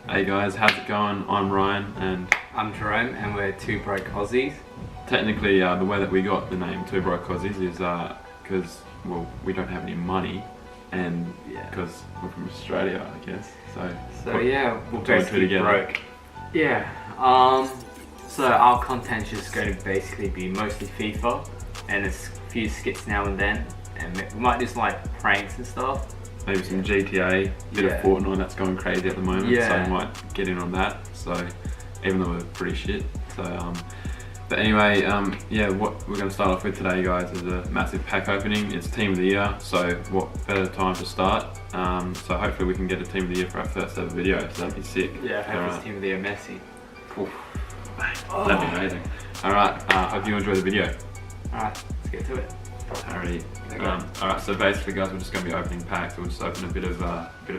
Hey guys, how's it going? I'm Ryan and I'm Jerome, and we're two broke Aussies. technically the way that we got the name Two Broke Aussies is because, well, we don't have any money and because we're from Australia, I guess. So yeah, we're two and two basically together. broke. Yeah, so our content's just going to basically be mostly FIFA and a few skits now and then, and we might do some like pranks and stuff. Maybe some GTA, bit of Fortnite, that's going crazy at the moment, so we might get in on that. So, even though we're pretty shit. So, but anyway, yeah, what we're going to start off with today, guys, is a massive pack opening. It's Team of the Year, so what better time to start? So hopefully we can get a Team of the Year for our first ever video, so that'd be sick. Yeah, hope it's Team of the Year Messi. Oof, that'd be amazing. Alright, hope you enjoy the video. Alright, let's get to it. Alrighty. Alright, so basically, guys, we're just going to be opening packs. We'll just open a bit of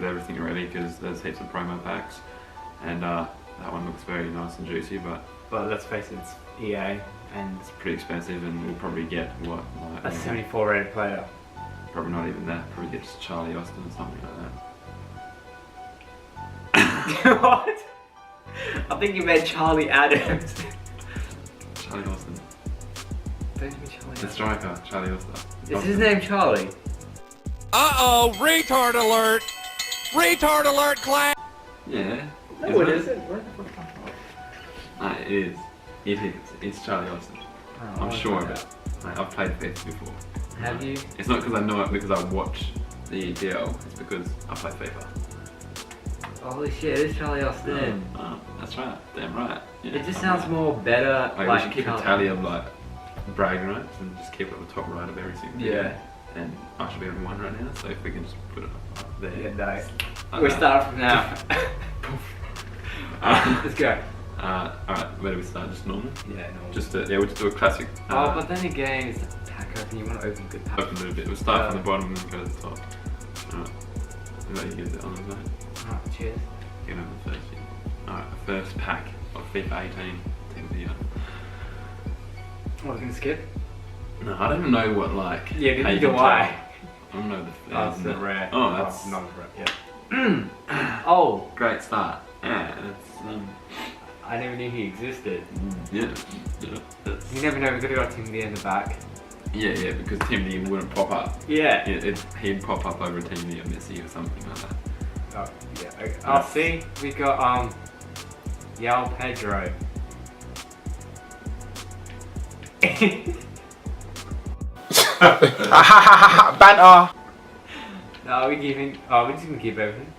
everything already because there's heaps of promo packs, and that one looks very nice and juicy. But let's face it, it's EA, and it's pretty expensive, and we'll probably get what, like, a 74 rated player. Probably not even that. Probably get just Charlie Austin or something like that. What? I think you meant Charlie Adams. Charlie Austin. Don't you mean Charlie? The striker, Charlie Austin. Is his name Charlie? Uh-oh, retard alert! Retard alert, class! Yeah. No, it isn't. Where the fuck? It is. It is. It's Charlie Austin. Oh, I'm sure of it. I've played FIFA before. Have you? It's not because I know it because I watch the EPL. It's because I play FIFA. Holy shit, it is Charlie Austin. Oh, that's right. Damn right. Yeah, It just sounds more better. Like, we should keep a tally of like bragging rights and just keep it at the top right of every single video. Yeah. And I should be on one right now, so if we can just put it up there. Yeah, nice. We start from now. Let's go. Alright, where do we start? Just normal? Yeah, normal. Just we'll just do a classic. But then again, it's a pack open. You want to open good pack. Open a little bit. We'll start from the bottom and then go to the top. Alright. I'll let you give it on the mate. Alright, cheers. Get over the first thing. Alright, the first pack of FIFA 18 Team of the Year. What, we can skip? No, I don't even know what, like. Yeah, how you neither can do I. tell. I don't know the. Oh, it's the rare. Oh, that's not rare. Yeah. Oh, great start. Yeah, it's I never knew he existed. yeah. You never know. We're gonna got Team of the Year in the back. Yeah, because Team of the Year wouldn't pop up. Yeah. He'd pop up over Team of the Year Messi or something like that. Oh, yeah. Okay. Oh, see, we got Yao Pedro. Banter! No, we're just gonna keep everything.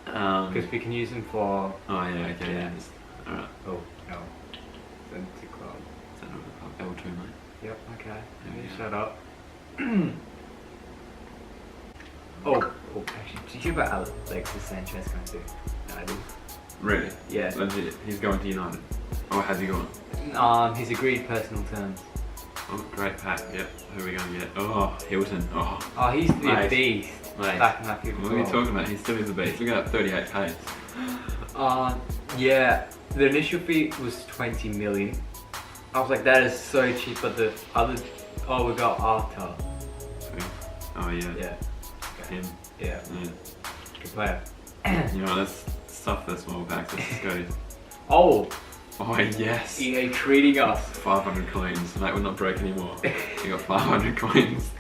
Because Because we can use them for. Oh yeah, okay, Yeah. Alright. Oh, no. Send to club. Is that not L2, mate? Yep, okay. Yeah, You yeah. shut up. Oh, actually, did you hear about Alexis Sanchez going to United? Really? Yeah. Legit. He's going to United. Oh, has he gone? He's agreed personal terms. Oh, great pack. Yep. Who are we going to get? Oh, Hilton. Oh. Oh, he's the Mate. beast. Mate. Back in that people. What are you talking about? He still is a beast. Look at that 38k. Yeah, the initial fee was 20 million. I was like, that is so cheap, but the other, we got Arthur. Oh yeah. Yeah. Him. Yeah. Yeah. Good player. You know, let's stuff the small packs. Let's just go. Oh, Oh yes. EA treating us. 500 coins. Mate, we're not broke anymore. We got 500 coins.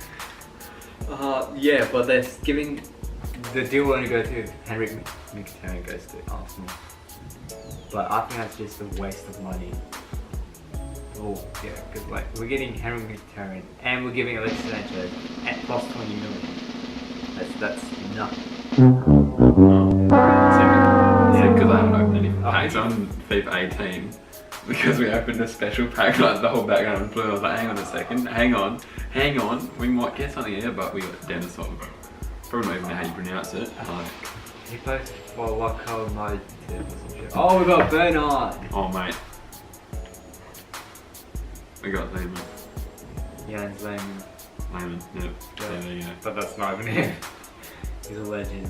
Yeah, but they're giving the deal only goes to Henrik Mkhitaryan goes to Arsenal. But I think that's just a waste of money. Oh yeah, because like we're getting Henrik Mkhitaryan and we're giving Alexis Sanchez at plus 20 million. That's nothing. Yeah, because I haven't opened any packs on FIFA 18. Because we opened a special pack, like the whole background was blue. I was like, hang on a second, hang on, we might get something here, but we got Dennis on. Probably not even know how you pronounce it. Like, He plays for Waco United or some shit. Oh, we got Bernard. oh mate. We got Lehman. Jens Lehmann. Lehman, yep. Yeah, there you go. But that's not even him. He's a legend.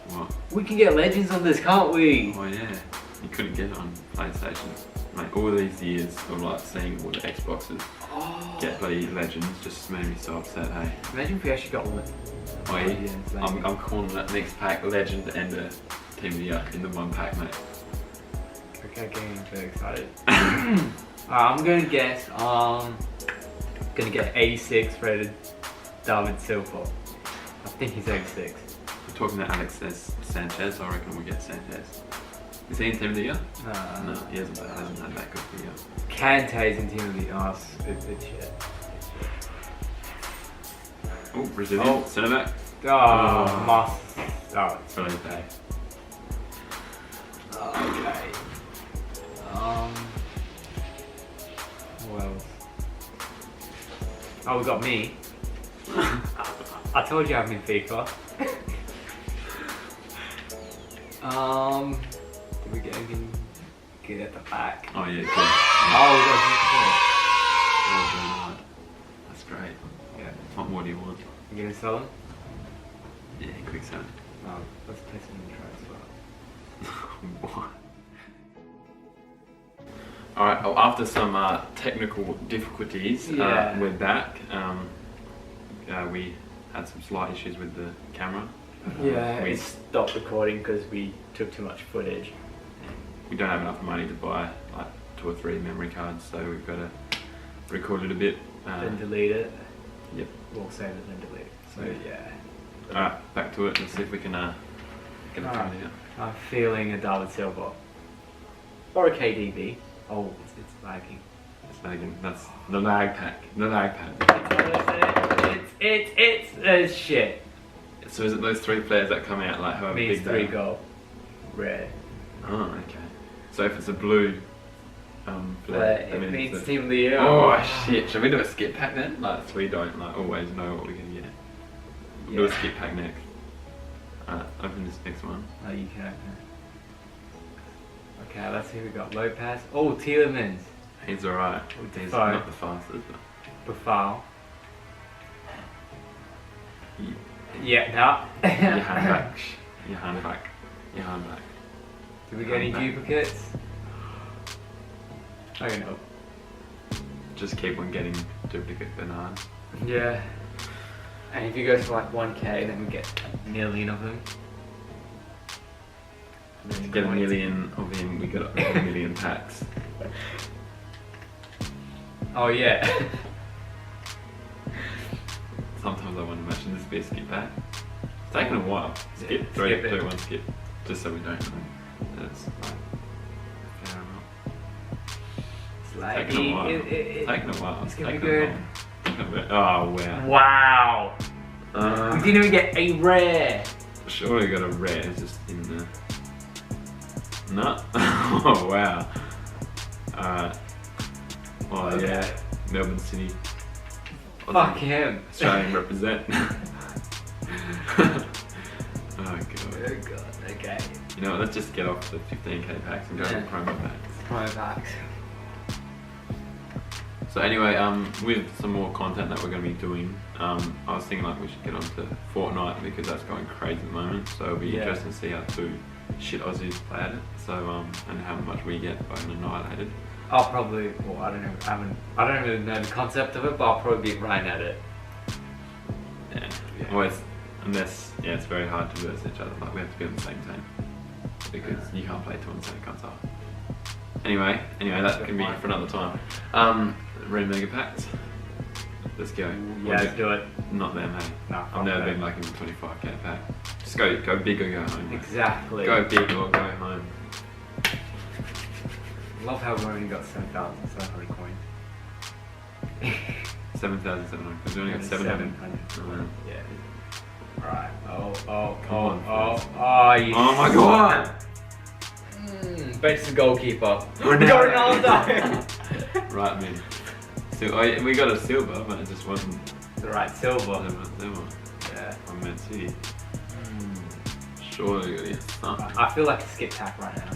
What? We can get legends on this, can't we? Oh yeah. You couldn't get it on PlayStation. Mate, all these years of like seeing all the Xboxes. Oh. get bloody legends. Just made me so upset, hey. Imagine if we actually got one. Oh, yeah. I'm calling that next pack legend and a team of the year in the one pack, mate. Okay, getting very excited. I'm gonna guess. Gonna get 86 rated David Silva. I think he's 86. We're talking to Alex says Sanchez. I reckon we'll get Sanchez. Is he in team of the year? No, he hasn't had that good for you. Kante's in team of the year. Oh, it's shit. Oh, Brazilian centre back. Oh, must. Oh, It's really bad. okay. What else? Oh, we got me. I told you I'm in FIFA. Did we get anything good at the back? Oh yeah, good. Oh, we got Oh, Bernard. That's great. yeah. What more do you want? You gonna sell them? Yeah, quick sell. Oh, let's play some intro as well. What? Alright, well, after some technical difficulties, we're back. We had some slight issues with the camera. Yeah, we we stopped recording because we took too much footage. don't have enough money to buy like 2 or 3 memory cards, so we've got to record it a bit. Then delete it. Yep. We'll save it and delete it. So yeah. Alright, back to it. Let's see if we can get it Alright. here. I'm feeling a David Silva. Or a KDB. Oh, it's lagging. It's lagging. That's the lag pack. The lag pack. It's shit. So is it those 3 players that come out like have a Means big 3 day? goal. Rare. Oh, okay. So if it's a blue player, But that it means means that- team of the year. Oh shit! Should we do a skip pack then? Like, so we don't like always know what we're gonna get. We'll do a skip pack next. Open this next one. Oh, you can open it. Okay, let's see what we got. Lopez. Oh, Tielemans. He's alright. He's Defoe. not the fastest, but Buffal. you, Yeah, no. your hand back. Your hand back. Your hand back. Did we get any duplicates? I don't know. Just keep on getting duplicate Bernard. Yeah. And if you go to like 1k, then we get a million of them. To get a million of him, we got a million packs. Oh yeah. Sometimes I want to imagine this be a skip pack. It's taken a while. Skip, Yeah, 3, skip it. 2, 1, skip. Just so we don't know. That's like, fair enough. It's like Taking a while. it's Taking a while. It's gonna be Taking a good. long- taking a bit- Oh wow. Wow. We didn't even get a rare. Surely got a rare just in the. No. Oh wow. Oh Okay. yeah. Melbourne City. Fuck him. Australian represent. Oh god. Oh god. Okay. You know what, let's just get off the 15k packs and go to Yeah. promo packs. Prime packs. So anyway, with some more content that we're going to be doing, I was thinking like we should get onto Fortnite because that's going crazy at the moment. So it'll be interesting to see how 2 shit Aussies play at it. So and how much we get fucking annihilated. I'll probably. Well, I don't know. I don't really know the concept of it, but I'll probably beat Ryan at it. Yeah. Always, unless it's very hard to verse each other. Like we have to be on the same team because you can't play 2 on the same console. Anyway, that can be for another time. Red mega packs. Let's go. Yeah, let's do it. Not them, hey. No, I've never been like in the 25k pack. Just go big or go home. Mate. Exactly. Go big or go home. Love how we only got 7,700 coins. 7,700. Because we only got 700. Yeah. Right. Oh, Come on, you. Oh my god! Bench the goalkeeper. Ronaldo. Right, man. So, we got a silver, but it just wasn't. The right silver. Silver. Yeah. From Man City. Surely it is. I feel like a skip pack right now.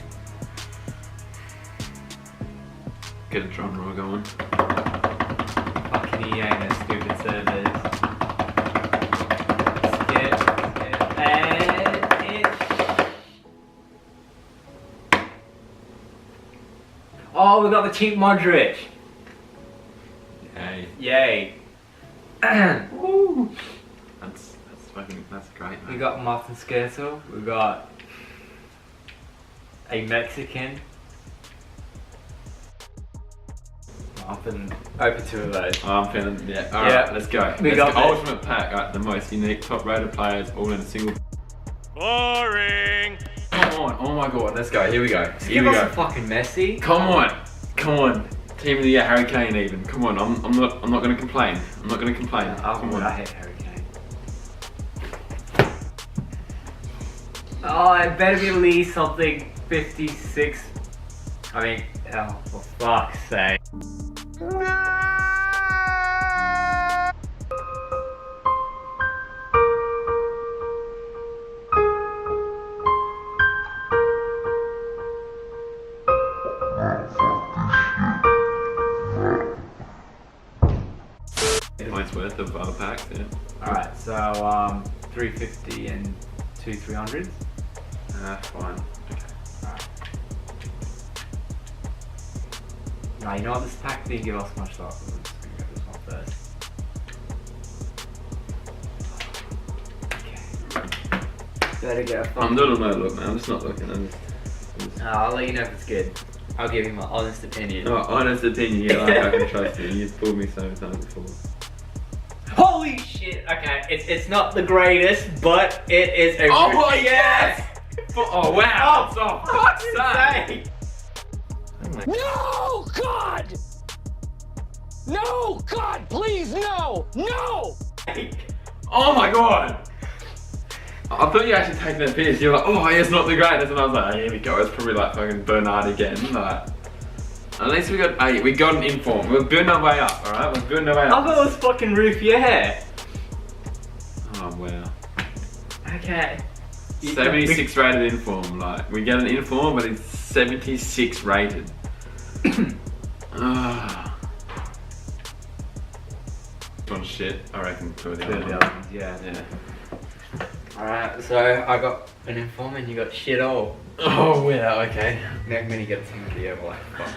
Get a drum roll going. Fucking EA and their stupid servers. Skip. And it's. Oh, we got the cheap Modric. Yeah, Yay. Yay. Woo. That's great, mate. We got Martin Skirtle. We got a Mexican. I'm feeling open two of those. I'm feeling, yeah. Alright, let's go. We Let's got go. this. Ultimate pack, the most unique, top-rated players, all in a single. Boring. Come on, oh my god, let's go. Here we go. Here Give we us go. a fucking Messi. Come on. Team of the year, Harry Kane even. Come on, I'm not gonna complain. I'm not gonna complain. Come on. I hate Harry Kane. Oh, it better be at least something 56. I mean, oh, for fuck's sake. Points worth of other packs, yeah. Alright, so 350 and 2 300s. Fine. Okay. Alright. Nah, you know what? This pack didn't give us much thought. So I'm just gonna go this one first. Okay. Better get a I'm fun. doing no look, man. I'm just not looking. I'll let you know if it's good. I'll give you my honest opinion. Oh, honest opinion, yeah, like I can trust you. You've fooled me so many times before. Holy shit! Okay, it's not the greatest, but it is a. Oh my yes! Oh wow! Oh, Oh fuck's sake! No, God! No, God, please, no! No! Oh my god! I thought you actually taking that piss. You were like, oh, yeah, it's not the greatest, and I was like, oh, here we go. It's probably like fucking Bernard again. Like, at least we got 8. We got an inform. We're building our way up. All right, we're building our way I up. thought it was fucking Ruffier. Oh wow. Okay. 76 rated inform. Like, we get an inform, but it's 76 rated. Ah. This one's shit. I reckon two of the other ones. Yeah. Yeah. Alright, so I got an inform and you got shit all. Oh yeah. Okay. Next minute you get team of the year, like fuck.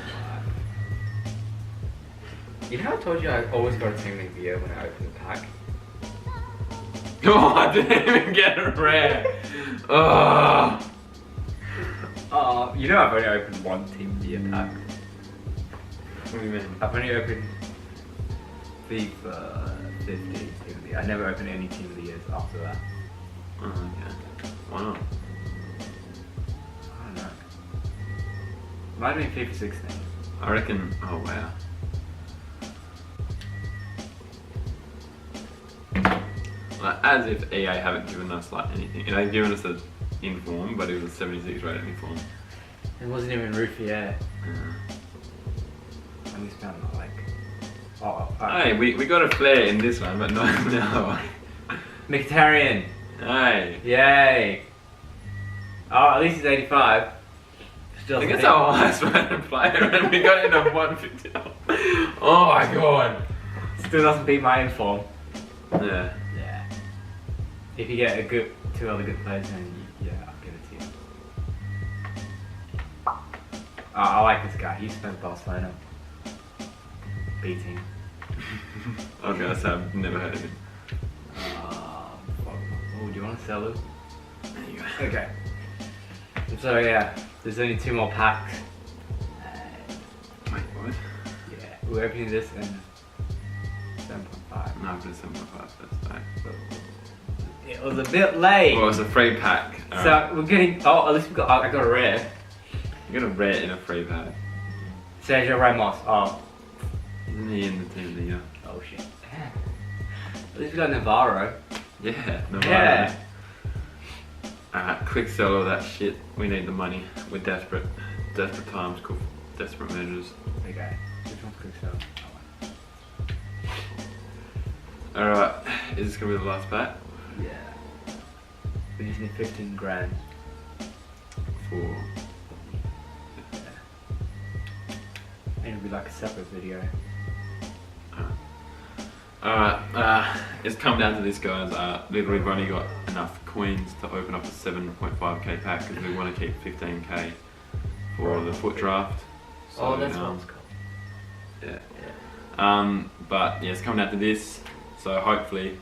You know how I told you I always got a team of the year when I open the pack? Oh, I didn't even get a rare. Oh. You know I've only opened one team of the year pack. What do you mean? I've only opened FIFA 15 team of the year. I never opened any team of the years after that. Oh, yeah. Why not? I don't know. Might have been FIFA 16. I reckon. Oh wow. Like, as if EA haven't given us like anything. They've given us an inform, but it was a 76 rated inform. It wasn't even Ruffier. Uh, And we spent like. Oh, hey, we got a flare in this one, but not in the other one. Mkhitaryan. Hey. Yay. Oh, at least he's 85. Still I think it's our highest rated player, and we got it at 150. Oh my god. Still doesn't beat my inform. Yeah. Yeah. If you get a good 2 other good players, then yeah, I'll give it to you. Oh, I like this guy. He spent Barcelona. Beating. I'm gonna say I've never heard of him. Fuck. Oh, do you want to sell it? There you go. Okay. So yeah, there's only 2 more packs. Wait, what? Yeah, we're opening this in 7.5. No, I've just 7.5 first day. It was a bit late. Well, it's a free pack. So we're getting. Oh, at least we got. I got a rare. You got a rare in a free pack. Sergio Ramos. Oh. Isn't he in the team of the year? Oh shit. At least we got Navarro. Yeah, no Yeah. Alright, quick sell all that shit. We need the money. We're desperate. Desperate times call for desperate measures. Okay. Which one's quick sell? Alright, is this gonna be the last pack? Yeah. We just need 15 grand. For And it'll be like a separate video. Alright, it's come down to this, guys. Literally, we've only got enough coins to open up a 7.5k pack because we want to keep 15k for the foot draft. So, Oh, that's what's cool. yeah. But yeah, it's coming out to this, so hopefully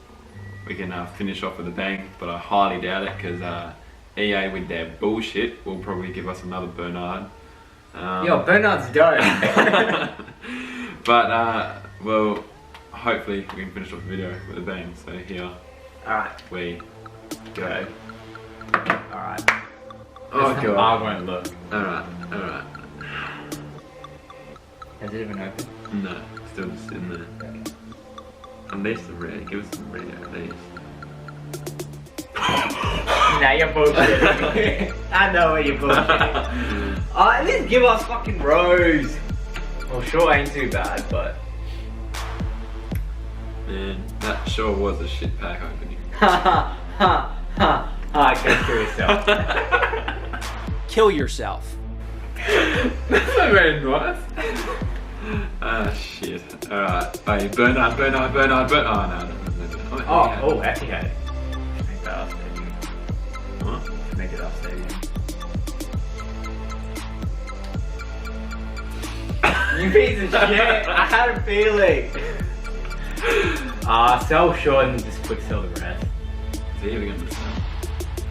we can finish off with a bang. But I highly doubt it because EA with their bullshit will probably give us another Bernard. Yo, Bernard's dope. But well, hopefully we can finish off the video with a bang. So here Alright, we go. alright. Oh god. I won't look. Alright, alright. Has it even opened? No, still just in there. At least the red. Give us some red at least. Nah, you're bullshitting. I know what you're bullshitting. At least give us fucking rose. Well, sure ain't too bad, but. Man, that sure was a shit pack opening. Ha ha ha ha. Go screw yourself. Kill yourself. That's not very nice. Ah shit. Alright. Hey, Bernard. Oh no. Oh, actually had it. Make that up stadium. What? Make it up stadium. You piece of shit! I had a feeling! Sell short and just quick sell the rest. Is he even gonna sell?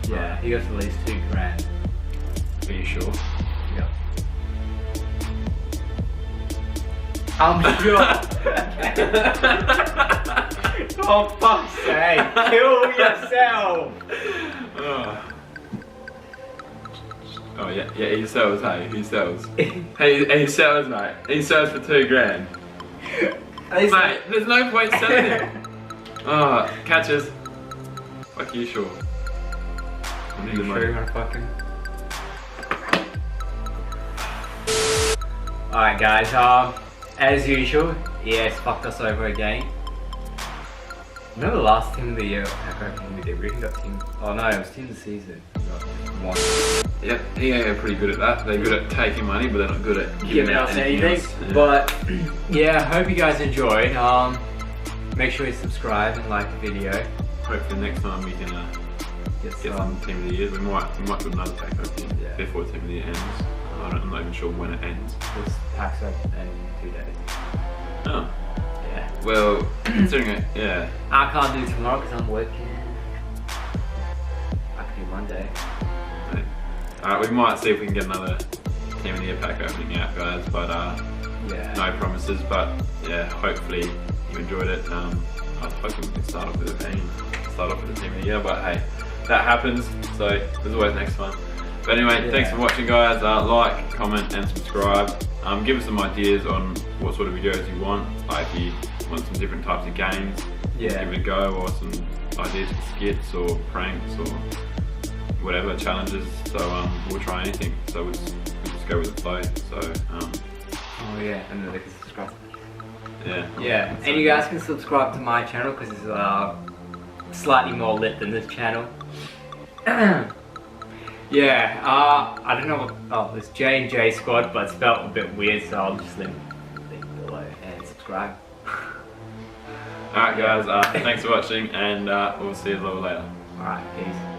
Yeah, he got at least $2,000. Are you sure? Yep. I'm sure. Oh fuck's sake! Kill yourself! Oh yeah, he sells, hey, he sells. He sells, mate. He sells for $2,000. Mate, there's no point selling it. Oh, catches. Fuck you, sure. I need the Sure you money. wanna fucking... Alright guys, as usual, EA's fucked us over again. Remember the last team of the year? How come we did? We got team... Oh no, it was team of the season. We got one. Yep, EA are pretty good at that. They're good at taking money, but they're not good at Giving us anything. else. Yeah. But yeah, hope you guys enjoyed. Make sure you subscribe and like the video. Hopefully next time we can Get get some Team of the Year. We might do another pack opening before Team of the Year ends. I'm not even sure when it ends. This packs up in 2 days. Oh. Yeah. Well, considering it, yeah. I can't do tomorrow because I'm working. I can do Monday. Alright, we might see if we can get another Team of the Year pack opening out, guys, but Yeah. no promises, but yeah, hopefully you enjoyed it. I was hoping we could start off with a bang, start off with the Team of the Year, but hey, that happens, so there's always next time. But anyway, thanks for watching, guys. Like, comment and subscribe. Give us some ideas on what sort of videos you want, like if you want some different types of games, give it a go, or some ideas for skits or pranks or whatever, challenges. So we'll try anything, so we'll just go with the flow. So Oh yeah, and then they can subscribe. yeah, And you guys can subscribe to my channel because it's slightly more lit than this channel. Yeah, I don't know what, oh, it's J&J Squad, but it's spelled a bit weird, so I'll just link below and subscribe. Alright guys, thanks for watching, and we'll see you a little later. Alright, peace.